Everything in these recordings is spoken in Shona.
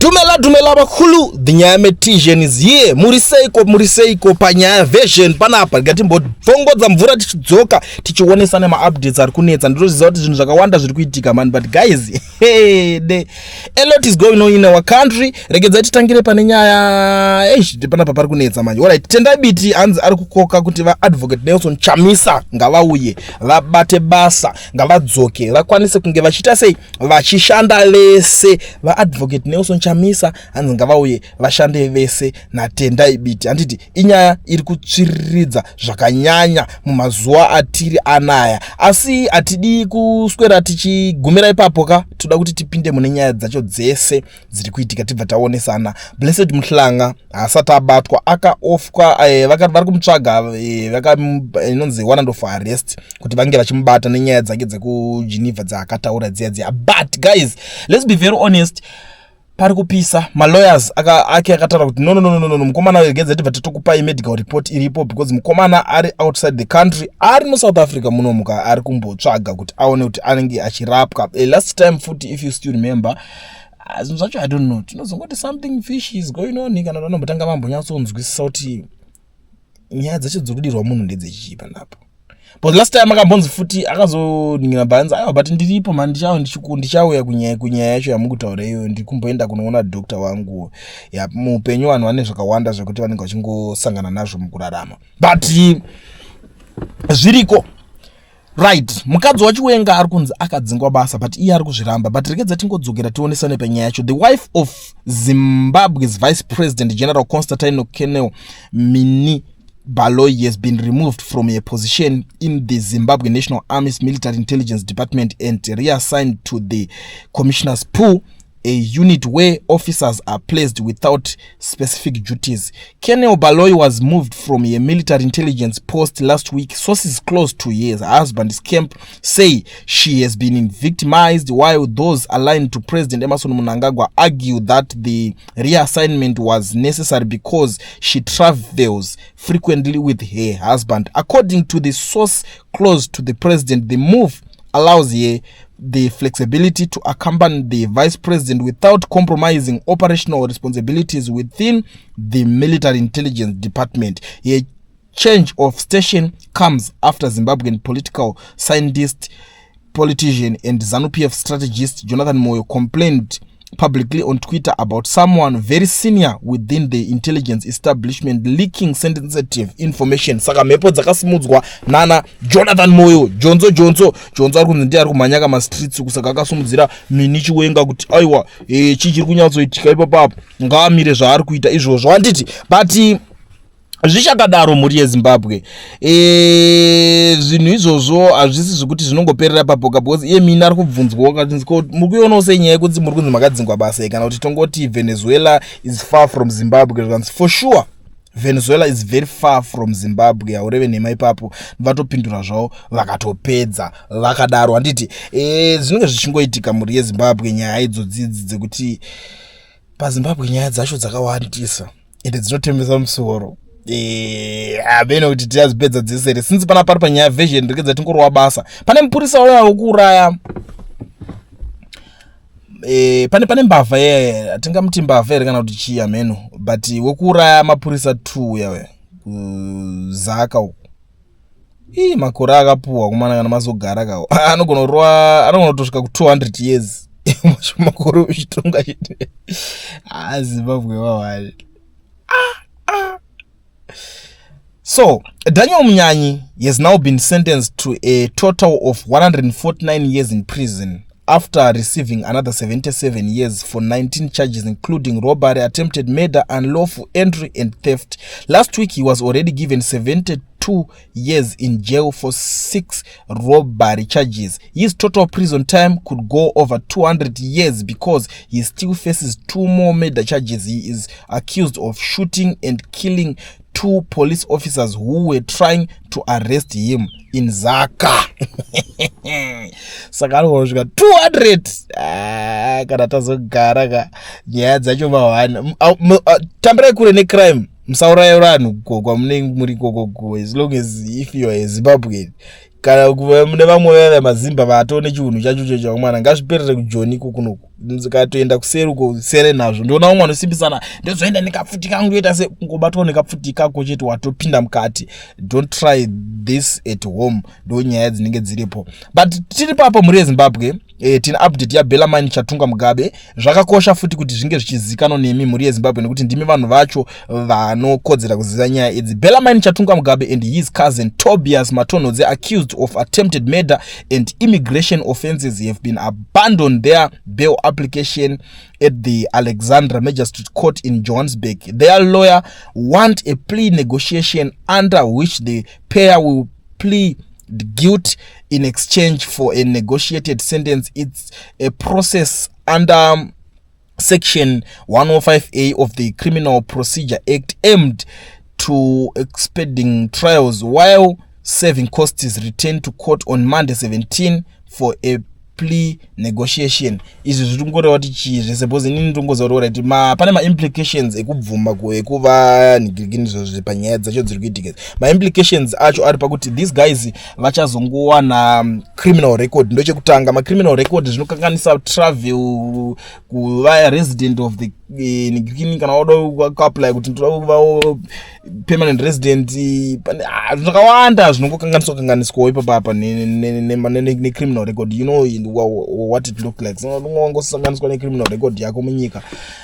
Dumela bakulu, the Nyametisian is here. Muriseiko panya version panapa ngati mbongo za mvura tichidzoka tichiwonesa ne ma updates ari kunetsa ndinoziva kuti zvinhu zvakawanda zviri kuitika man, but guys a lot is going on in our country. Regedza titangire pane nyaya panapa pari kunetsa manje. Alright, Tendai Biti anzi ari kukoka kuti va advocate Nelson Chamisa ngavauye vabate basa ngavadzoke vakwanise kunge vachita sei vachishanda vese. Va advocate Nelson Chamisa anzi ngavauye vashande vese na Tendai Biti. Handiti inyaya iri kutsviriridza zvakanyanya mumazuva atiri anaya, asi atidi kuswera tichigumira ipapo ka, toda kuti tipinde mune nyaya dzacho dzese dziri kuitika tibva taonesana. Blessed Muhlanga asati abatwa akaofwa vari kumutsvaga inonzi warrant of arrest kuti vange vachimubata nenyaya dzake dzekuGeneva dzaakataura dziya. But guys, let's be very honest, pari kupisa malawyers ake akataura kuti no mukomana wegedza tibva tatokupai medical report iripo because mukomana ari outside the country, ari mu South Africa munomuka ari kumbotsvaga kuti aone kuti anenge achirapwa. Last time futi, if you still remember, zvinhu zvacho I don't know, tinozongoti something fishy is going on kana vanombotanga vambonyatsonzwisisa kuti nyaya dzacho dzokudirwa munhu ndedzechichipa napo. But last time akambonzi futi akazoningira banzi but ndiripo man, ndichauya kunyaya yacho yamukutaura iyo, ndikumboenda kunoona doctor wangu ya muupenyu. Vanhu vane zvakawanda zvekuti vanenge vachingosangana nazvo mukurarama, but zviriko right. Mukadzi wachiwenga ari kunzi akadzingwa basa, but iye ari kuzviramba. But regedza tingodzokera tionesane panyaya yacho. The wife of Zimbabwe's Vice President General Constantino Kenel Mini Baloyi has been removed from a position in the Zimbabwe National Army's Military Intelligence Department and reassigned to the Commissioner's Pool, a unit where officers are placed without specific duties. Kenel Baloyi was moved from a military intelligence post last week. Sources close to her husband's camp say she has been victimized, while those aligned to President Emmerson Mnangagwa argue that the reassignment was necessary because she travels frequently with her husband. According to the source close to the president, the move allows her the flexibility to accompany the vice president without compromising operational responsibilities within the military intelligence department. A change of station comes after Zimbabwean political scientist, politician and ZANU-PF strategist Jonathan Moyo complained publicly on Twitter about someone very senior within the intelligence establishment leaking sensitive information. Saka mepo dzakasimudzwa nana Jonathan Moyo Jonzo ari kunzi ndiye ari kumanyaka ma streets kusaka akasumudzira Mini Chiwenga kuti aiwa chichiri kunyatsoitika ipapo ngamire zvaari kuita izvozvo. Handiti but zvichakadaro muri yeZimbabwe zvinhu izvozvo hazvisi zvekuti zvinongoperera papoka, because iye Mini ari kubvunzwa kuti muri kuionawo senyaya yekuti muri kunzi makadzingwa basa kana kuti tongoti Venezuela is far from Zimbabwe. For sure Venezuela is very far from Zimbabwe. Haureve nema ipapo vatopindura zvavo vakatopedza vakadaro. Handiti zvinenge zvichingoitika muri yeZimbabwe nyaya idzodzidzi dzekuti paZimbabwe nyaya dzacho dzakawandisa ende dzinotembesa musoro. Abeno kuti tiazipedza dzesere since pana pari panyaya version ndikedza tingorwa basa. Pane mupurisa waya wokuraya pane mbavha yeye atingamuti mbavha ere kana kuti chiya meno, but wokuraya mapurisa 2 yawe Zaka uko makore akapuwa kumana kana mazogara kawo anogona kutosvika ku 200 years makore uchitonga chiti Zimbabwe wawali. So, Daniel Munyanyi has now been sentenced to a total of 149 years in prison after receiving another 77 years for 19 charges including robbery, attempted murder, unlawful entry and theft. Last week he was already given 72 years in jail for 6 robbery charges. His total prison time could go over 200 years because he still faces 2 more murder charges. He is accused of shooting and killing 2 police officers who were trying to arrest him in Zaka. Saka anosvika 200 kana tazogara ka nyaya dzacho mahwana. Tambirai kure necrime, musauraya vanhu kwa munenge muri kokoko, as long as if you are a Zimbabwean kana kuva mune vamwe vemazimba vatone chiunhu chacho checho mwana ngazviperere kujoni kukunuku ndikatoenda kuseri uko sere nazvo ndiona umwe anosimbisana ndozoenda ndikapfutika ngoita se kungobatwa nekapfutika ko chete watopinda mukati. Don't try this at home. Ndo nyaya dzinenge dziripo. But tiri papa muri Zimbabwe tina update ya Bellarmine Chatunga Mugabe. Zvakakosha futi kuti zvinge zvichizikanwa nemi muri Zimbabwe nekuti ndimi vanhu vacho vanokodzera kuziva nyaya idzi. Bellarmine Chatunga Mugabe and his cousin Tobias Matonodze, accused of attempted murder and immigration offences, have been abandoned their bail application at the Alexandra Magistrate Court in Johannesburg. Their lawyer want a plea negotiation under which the pair will plead guilt in exchange for a negotiated sentence. It's a process under Section 105A of the Criminal Procedure Act aimed to expediting trials while serving costs is returned to court on Monday 17 for a plea negotiation. Izvi zvingoreva kuti chii suppose inini ndongozorora kuti pane ma implications ekubvuma ekuva nigirigini zvepanyaya dzacho dziri kuitika. Ma implications acho ari pakuti these guys vachazongowana criminal record. Ndochekutanga ma criminal record zvinokanganisa travel kuva resident of the nigirigini kana wada kuapply kuti ndoda kuva permanent resident zvakawanda zvinongokanganiswa ipapa ne criminal record. You know what it look like. So ungosanganiswa ne criminal record yako munyika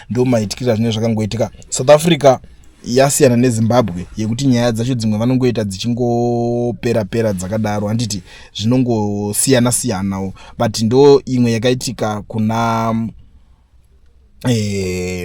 ndo maitikira zvine zvakangoitika. South Africa yasiyana neZimbabwe yekuti nyaya dzacho dzimwe vanongoita dzichingopera dzakadaro, handiti zvinongosiyana siyanawo, but ndo imwe yakaitika kuna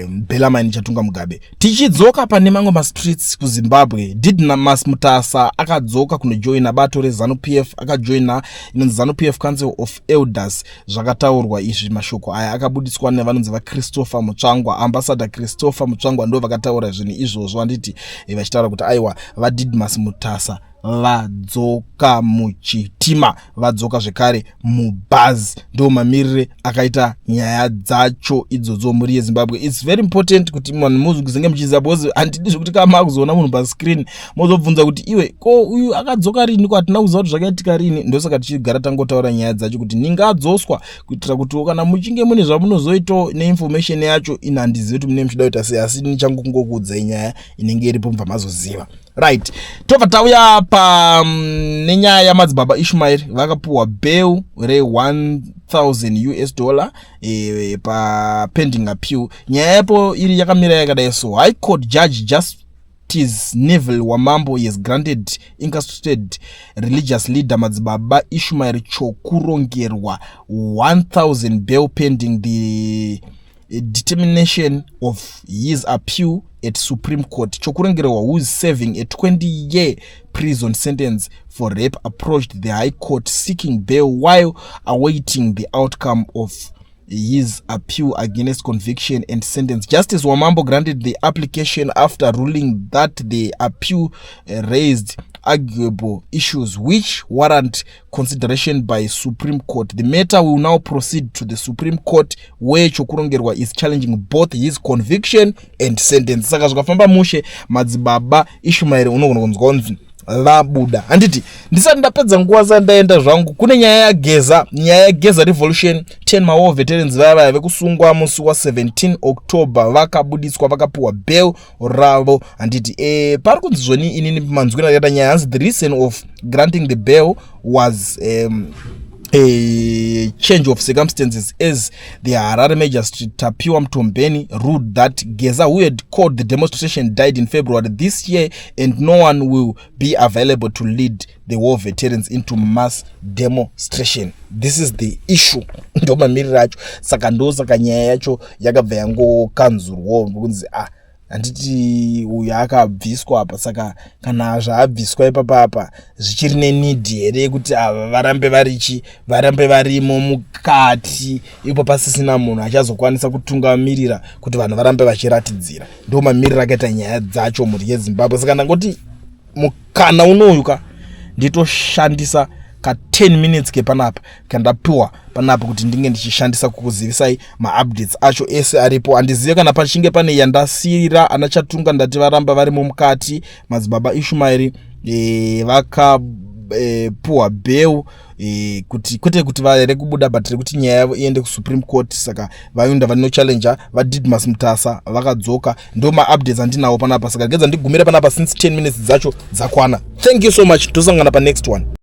Bellarmine Chatunga Mugabe. Tichidzoka pane mamwe ma streets kuZimbabwe, Didmus Mutasa akadzoka kunojoina bato reZANU-PF, akajoina inonzi ZANU-PF Council of Elders. Zvakataurwa izvi mashoko aya akabudiswa nevanonzi vaChristopher Mutsvangwa. Ambassador Christopher Mutsvangwa ndo vakataura zvinhu izvozvo, handiti vachitaura kuti aiwa vaDidmus Mutasa vadzoka muchitima, vadzoka zvekare mubhazi. Ndo mamirire akaita nyaya dzacho idzodzo muri Zimbabwe. It's very important kuti munhu muzvinge muchiziva, because handidi zvekuti kama kuzoona munhu pa screen mozobvunza kuti iwe ko uyu akadzoka rini, ko hatina kuziva kuti zvakaitika rini. Ndosaka tichigara tangotaura nyaya dzacho kuti ningadzoswa kuitira kuti kana muchinge mune zvamunozoita neinformation yacho ina handizivi kuti mune muchida kuita sei, asi nichangu kungokuudzai nyaya inenge iripo mubva mazoziva. Right, tobva tauya pa nenyaya yamadzibaba Ishmael vakapuwa bail re $1,000 pa pending appeal. Nyaya yapo iri yakamira yakadai so: High Court Judge Justice Neville Wamambo has granted incarcerated religious leader madzibaba Ishmael Chokurongerwa 1,000 bail pending the determination of his appeal at Supreme Court. Chokurongerwa, who is serving a 20-year prison sentence for rape, approached the High Court seeking bail while awaiting the outcome of his appeal against conviction and sentence. Justice Wamambo granted the application after ruling that the appeal raised arguable issues which warrant consideration by Supreme Court. The matter will now proceed to the Supreme Court, where Chokurongerwa is challenging both his conviction and sentence. Saka zvakafamba mushe madzibaba Ishmael unogonzgonzi labuda. Handiti ndisati ndapedza nguva zandaenda zvangu kune nyaya ya Geza Revolution. 10 mawo veterans vaya vekusungwa musi wa 17 October vakabudiswa vakapuwa bail ravo. Handiti pari kunzi zvoni inini manzwina yata nyaya hanzi the reason of granting the bail was a change of circumstances, as the Harare Magistrate Tapiwa Mtombeni ruled that Geza, who had called the demonstration, died in February this year and no one will be available to lead the war veterans into mass demonstration. This is the issue. Ndo mamirira acho. Saka ndo saka nyaya yacho yakabva yangokanzurwa kunzi handiti uyu akabviswa apa. Saka kana zvaabviswa ipapa zvichiri nenidhi here kuti ava varambe varimo mukati ipo pasisina munhu achazokwanisa kutungamirira kuti vanhu varambe vachiratidzira. Ndo mamiriro akaita nyaya dzacho muri yeZimbabwe. Saka ndangoti mukana unoyuka nditoshandisa ka 10 minutes kepanapa kandapiwa panapa kuti ndinge ndichishandisa kukuzivisai ma-updates acho ese aripo. Handizive kana pachinge pane yandasira anachatunga ndati varamba vari mukati. Madzibaba Ishmael puwa bail kuti kwete kuti vare kubuda but kuti nyaya yavo iende kuSupreme Court. Saka vayunda vanino challenger vaDidmus Mutasa vakadzoka. Ndo maupdates andinawo panapa. Saka gedza ndigumira panapa since 10 minutes dzacho dzakwana. Thank you so much. Tosangana pa next one.